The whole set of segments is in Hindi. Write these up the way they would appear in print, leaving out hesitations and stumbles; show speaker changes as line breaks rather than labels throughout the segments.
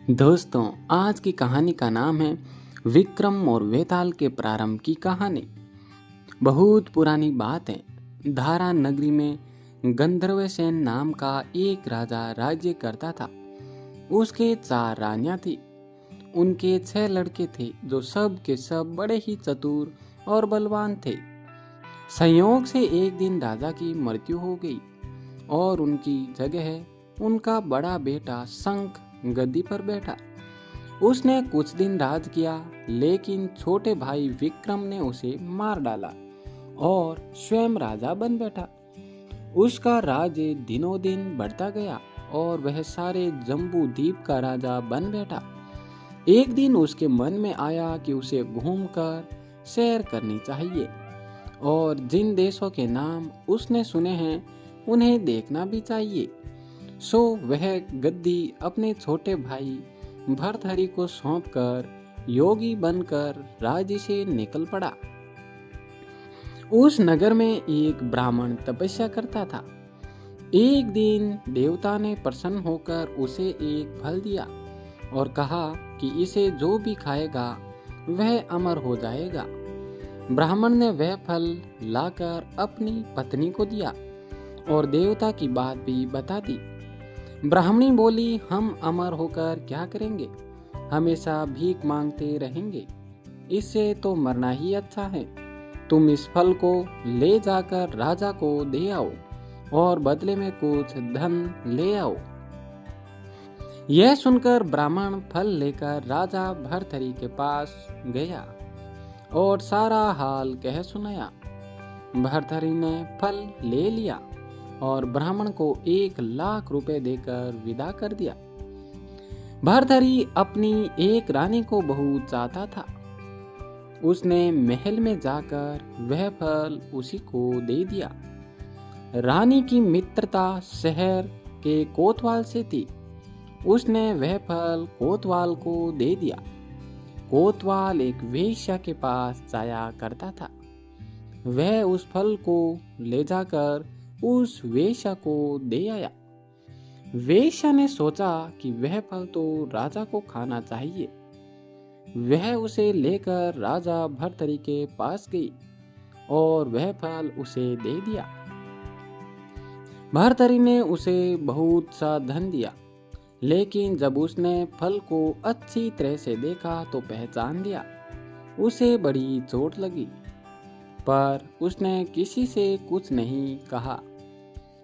दोस्तों, आज की कहानी का नाम है विक्रम और वेताल के प्रारंभ की कहानी। बहुत पुरानी बात है। धारा नगरी में गंधर्वसेन नाम का एक राजा राज्य करता था। उसके 4 रानियां थी। उनके 6 लड़के थे जो सब के सब बड़े ही चतुर और बलवान थे। संयोग से एक दिन राजा की मृत्यु हो गई और उनकी जगह उनका बड़ा बेटा शंख गद्दी पर बैठा। उसने कुछ दिन राज किया, लेकिन छोटे भाई विक्रम ने उसे मार डाला और स्वयं राजा बन बैठा। उसका राज्य दिनों दिन बढ़ता गया और वह सारे जम्बू द्वीप का राजा बन बैठा। एक दिन उसके मन में आया कि उसे घूमकर सैर करनी चाहिए और जिन देशों के नाम उसने सुने हैं उन्हें देखना भी चाहिए। सो वह गद्दी अपने छोटे भाई भर्तहरि को सौंपकर योगी बनकर राज्य से निकल पड़ा। उस नगर में एक ब्राह्मण तपस्या करता था। एक दिन देवता ने प्रसन्न होकर उसे एक फल दिया और कहा कि इसे जो भी खाएगा वह अमर हो जाएगा। ब्राह्मण ने वह फल लाकर अपनी पत्नी को दिया और देवता की बात भी बता दी। ब्राह्मणी बोली, हम अमर होकर क्या करेंगे? हमेशा भीख मांगते रहेंगे। इससे तो मरना ही अच्छा है। तुम इस फल को ले जाकर राजा को दे आओ और बदले में कुछ धन ले आओ। यह सुनकर ब्राह्मण फल लेकर राजा भर्तहरि के पास गया और सारा हाल कह सुनाया। भर्तहरि ने फल ले लिया और ब्राह्मण को 1,00,000 रुपए देकर विदा कर दिया। भर्तहरि अपनी एक रानी को बहुत चाहता था। उसने महल में जाकर वह फल उसी को दे दिया। रानी की मित्रता शहर के कोतवाल से थी। उसने वह फल कोतवाल को दे दिया। कोतवाल एक वेश्या के पास जाया करता था। वह उस फल को ले जाकर उस वेश्या को दे आया। वेश्या ने सोचा कि वह फल तो राजा को खाना चाहिए। वह उसे लेकर राजा भर्तहरि के पास गई और वह फल उसे दे दिया। भर्तहरि ने उसे बहुत सा धन दिया, लेकिन जब उसने फल को अच्छी तरह से देखा तो पहचान लिया। उसे बड़ी चोट लगी, पर उसने किसी से कुछ नहीं कहा।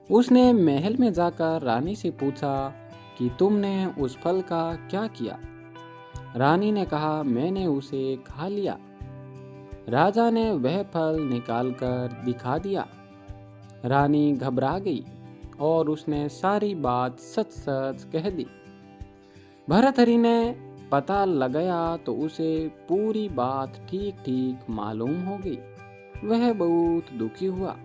उसने महल में जाकर रानी से पूछा कि तुमने उस फल का क्या किया? रानी ने कहा, मैंने उसे खा लिया। राजा ने वह फल निकालकर दिखा दिया। रानी घबरा गई और उसने सारी बात सच सच कह दी। भर्तहरि ने पता लगाया तो उसे पूरी बात ठीक ठीक मालूम हो गई। वह बहुत दुखी हुआ।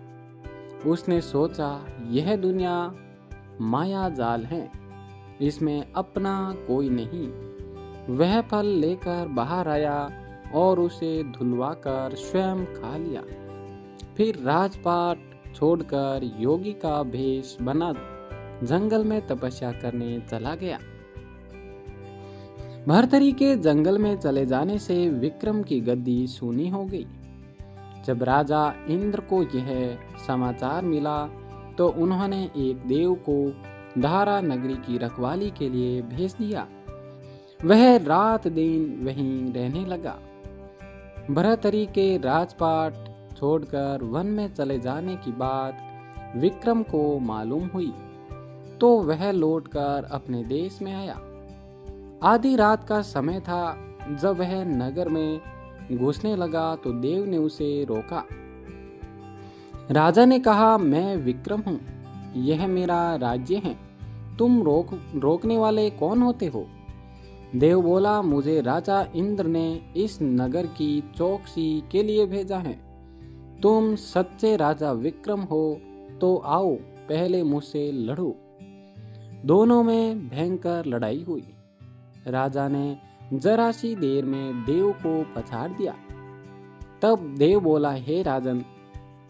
उसने सोचा, यह दुनिया माया जाल है, इसमें अपना कोई नहीं। वह फल लेकर बाहर आया और उसे धुलवाकर स्वयं खा लिया। फिर राजपाट छोड़कर योगी का भेष बना जंगल में तपस्या करने चला गया। भर्तहरि के जंगल में चले जाने से विक्रम की गद्दी सूनी हो गई। जब राजा इंद्र को यह समाचार मिला तो उन्होंने एक देव को धारा नगरी की रखवाली के लिए भेज दिया। वह रात दिन वहीं रहने लगा। भर्तहरि के राजपाट छोड़कर वन में चले जाने की बात विक्रम को मालूम हुई तो वह लौटकर अपने देश में आया। आधी रात का समय था। जब वह नगर में घुसने लगा तो देव ने उसे रोका। राजा ने कहा, मैं विक्रम हूँ, यह मेरा राज्य है, तुम रोकने वाले कौन होते हो? देव बोला, मुझे राजा इंद्र ने इस नगर की चौकसी के लिए भेजा है। तुम सच्चे राजा विक्रम हो तो आओ पहले मुझसे लड़ो। दोनों में भयंकर लड़ाई हुई। राजा ने जरा सी देर में देव को पछाड़ दिया। तब देव बोला, हे राजन,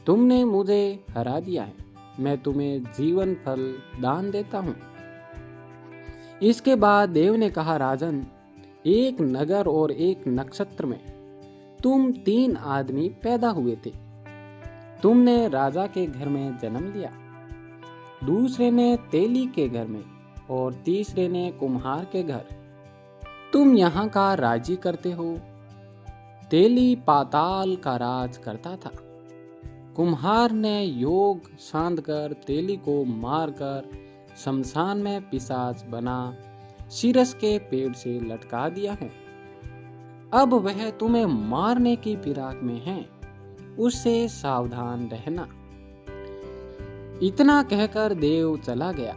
तुमने मुझे हरा दिया है, मैं तुम्हें जीवन फल दान देता हूँ। इसके बाद देव ने कहा, राजन, एक नगर और एक नक्षत्र में तुम 3 आदमी पैदा हुए थे। तुमने राजा के घर में जन्म लिया, दूसरे ने तेली के घर में और तीसरे ने कुम्हार के घर। तुम यहाँ का राज्य करते हो। तेली पाताल का राज करता था। कुम्हार ने योग साधकर तेली को मारकर शमशान में पिशाच बना सीरस के पेड़ से लटका दिया है। अब वह तुम्हें मारने की फिराक में है, उससे सावधान रहना। इतना कहकर देव चला गया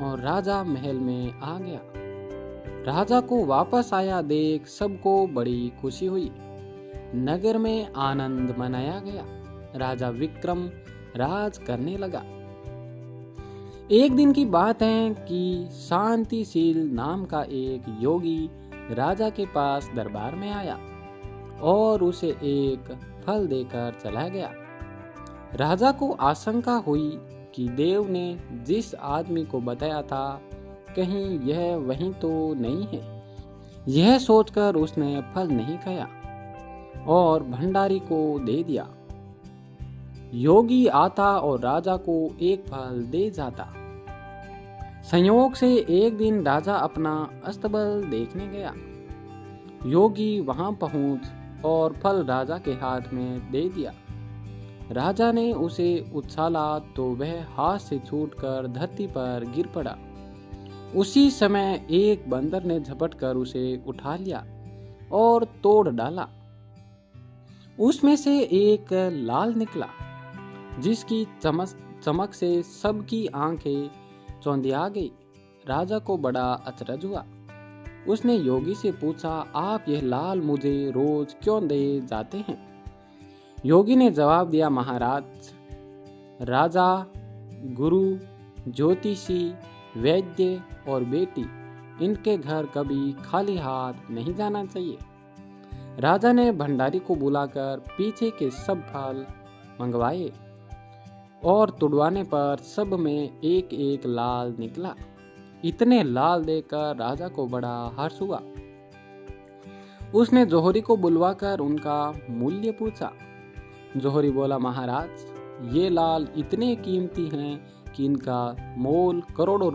और राजा महल में आ गया। राजा को वापस आया देख सबको बड़ी खुशी हुई। नगर में आनंद मनाया गया। राजा विक्रम राज करने लगा। एक दिन की बात है कि शांतिशील नाम का एक योगी राजा के पास दरबार में आया और उसे एक फल देकर चला गया। राजा को आशंका हुई कि देव ने जिस आदमी को बताया था कहीं यह वही तो नहीं है। यह सोचकर उसने फल नहीं खाया और भंडारी को दे दिया। योगी आता और राजा को एक फल दे जाता। संयोग से एक दिन राजा अपना अस्तबल देखने गया। योगी वहां पहुंच और फल राजा के हाथ में दे दिया। राजा ने उसे उछाला तो वह हाथ से छूटकर धरती पर गिर पड़ा। उसी समय एक बंदर ने झपटकर उसे उठा लिया और तोड़ डाला। उसमें से एक लाल निकला जिसकी चमक से सबकी आंखें चौंधिया गई। राजा को बड़ा अचरज हुआ। उसने योगी से पूछा, आप यह लाल मुझे रोज क्यों दे जाते हैं? योगी ने जवाब दिया, महाराज, राजा, गुरु, ज्योतिषी, वैद्य और बेटी, इनके घर कभी खाली हाथ नहीं जाना चाहिए। राजा ने भंडारी को बुलाकर पीछे के सब फल मंगवाए और तुड़वाने पर सब में एक एक लाल निकला। इतने लाल देखकर राजा को बड़ा हर्ष हुआ। उसने जोहरी को बुलवाकर उनका मूल्य पूछा। जोहरी बोला, महाराज, ये लाल इतने कीमती हैं कि इनका मोल करोड़ों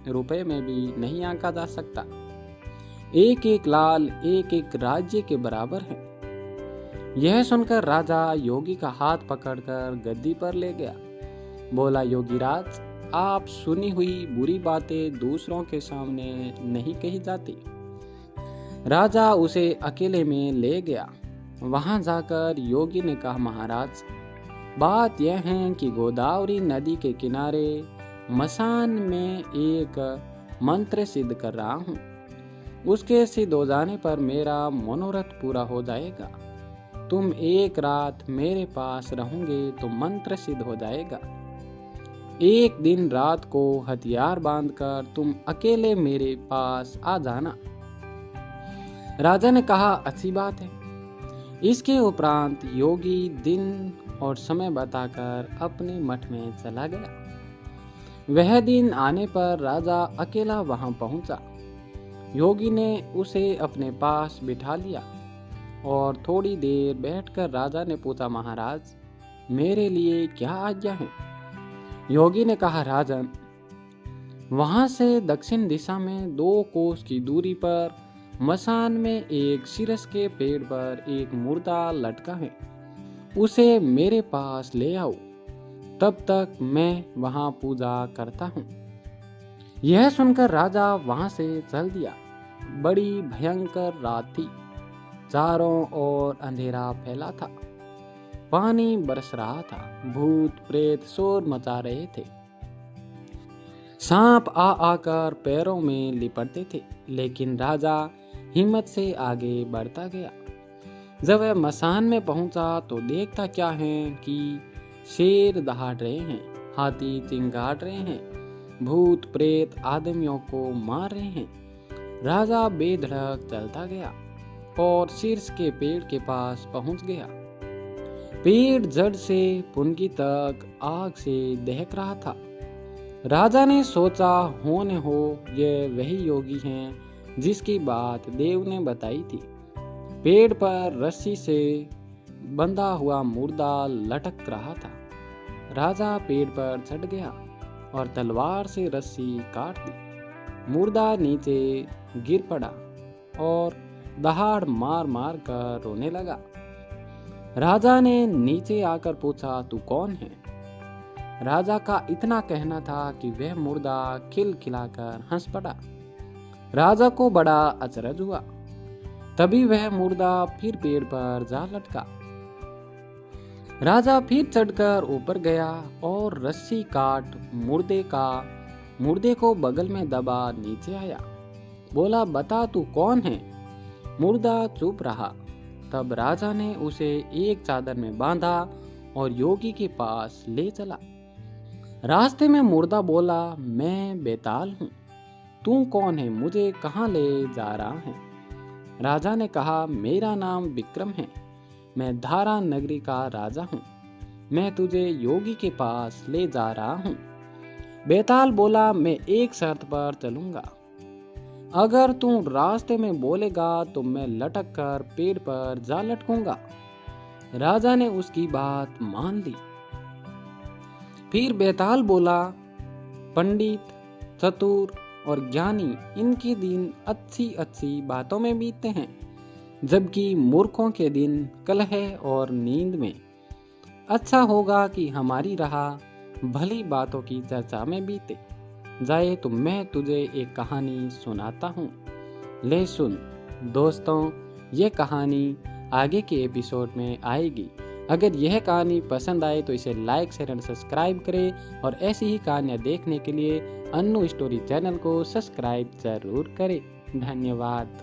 रुपए में भी नहीं आंका जा सकता। एक एक लाल एक एक राज्य के बराबर है। यह सुनकर राजा योगी का हाथ पकड़कर गद्दी पर ले गया। बोला, योगीराज, आप सुनी हुई बुरी बातें दूसरों के सामने नहीं कही जाती। राजा उसे अकेले में ले गया। वहां जाकर योगी ने कहा, महाराज, बात यह है कि गोदावरी नदी के किनारे मसान में एक मंत्र सिद्ध कर रहा हूँ। उसके सिद्ध हो जाने पर मेरा मनोरथ पूरा हो जाएगा। तुम एक रात मेरे पास रहोगे तो मंत्र सिद्ध हो जाएगा। एक दिन रात को हथियार बांधकर तुम अकेले मेरे पास आ जाना। राजा ने कहा, अच्छी बात है। इसके उपरांत योगी दिन और समय बताकर अपने मठ में चला गया। वह दिन आने पर राजा अकेला वहां पहुंचा। योगी ने उसे अपने पास बिठा लिया और थोड़ी देर बैठकर राजा ने पूछा, महाराज, मेरे लिए क्या आज्ञा है? योगी ने कहा, राजन, वहां से दक्षिण दिशा में 2 कोस की दूरी पर मसान में एक सीरस के पेड़ पर एक मुर्दा लटका है। उसे मेरे पास ले आओ, तब तक मैं वहां पूजा करता हूँ। यह सुनकर राजा वहां से चल दिया। बड़ी भयंकर रात थी। चारों ओर अंधेरा फैला था। पानी बरस रहा था। भूत प्रेत शोर मचा रहे थे। सांप आ आकर पैरों में लिपटते थे, लेकिन राजा हिम्मत से आगे बढ़ता गया। जब वह मसान में पहुंचा तो देखता क्या है कि शेर दहाड़ रहे हैं, हाथी चिंगाड़ रहे हैं, भूत प्रेत आदमियों को मार रहे हैं। राजा बेधड़क चलता गया और शीर्ष के पेड़ के पास पहुंच गया। पेड़ जड़ से पुनगी तक आग से दहक रहा था। राजा ने सोचा, हो न हो ये वही योगी हैं जिसकी बात देव ने बताई थी। पेड़ पर रस्सी से बंधा हुआ मुर्दा लटक रहा था। राजा पेड़ पर चढ़ गया और तलवार से रस्सी काट दी। मुर्दा नीचे गिर पड़ा और दहाड़ मार मार कर रोने लगा। राजा ने नीचे आकर पूछा, तू कौन है? राजा का इतना कहना था कि वह मुर्दा खिलखिलाकर हंस पड़ा। राजा को बड़ा अचरज हुआ। तभी वह मुर्दा फिर पेड़ पर जा लटका। राजा फिर चढ़कर ऊपर गया और रस्सी काट मुर्दे को बगल में दबा नीचे आया। बोला, बता तू कौन है? मुर्दा चुप रहा। तब राजा ने उसे एक चादर में बांधा और योगी के पास ले चला। रास्ते में मुर्दा बोला, मैं बेताल हूँ। तू कौन है? मुझे कहाँ ले जा रहा है? राजा ने कहा, मेरा नाम विक्रम है। मैं धारा नगरी का राजा हूँ। मैं तुझे योगी के पास ले जा रहा हूँ। बेताल बोला, मैं एक शर्त पर चलूंगा। अगर तू रास्ते में बोलेगा तो मैं लटक कर पेड़ पर जा लटकूंगा। राजा ने उसकी बात मान ली। फिर बेताल बोला, पंडित, चतुर और ज्ञानी, इनके दिन अच्छी अच्छी बातों में बीतते हैं, जबकि मूर्खों के दिन कलह और नींद में। अच्छा होगा कि हमारी राह भली बातों की चर्चा में बीते जाए। तो मैं तुझे एक कहानी सुनाता हूँ, ले सुन। दोस्तों, ये कहानी आगे के एपिसोड में आएगी। अगर यह कहानी पसंद आए तो इसे लाइक, शेयर और सब्सक्राइब करें और ऐसी ही कहानियाँ देखने के लिए अन्नू स्टोरी चैनल को सब्सक्राइब जरूर करें। धन्यवाद।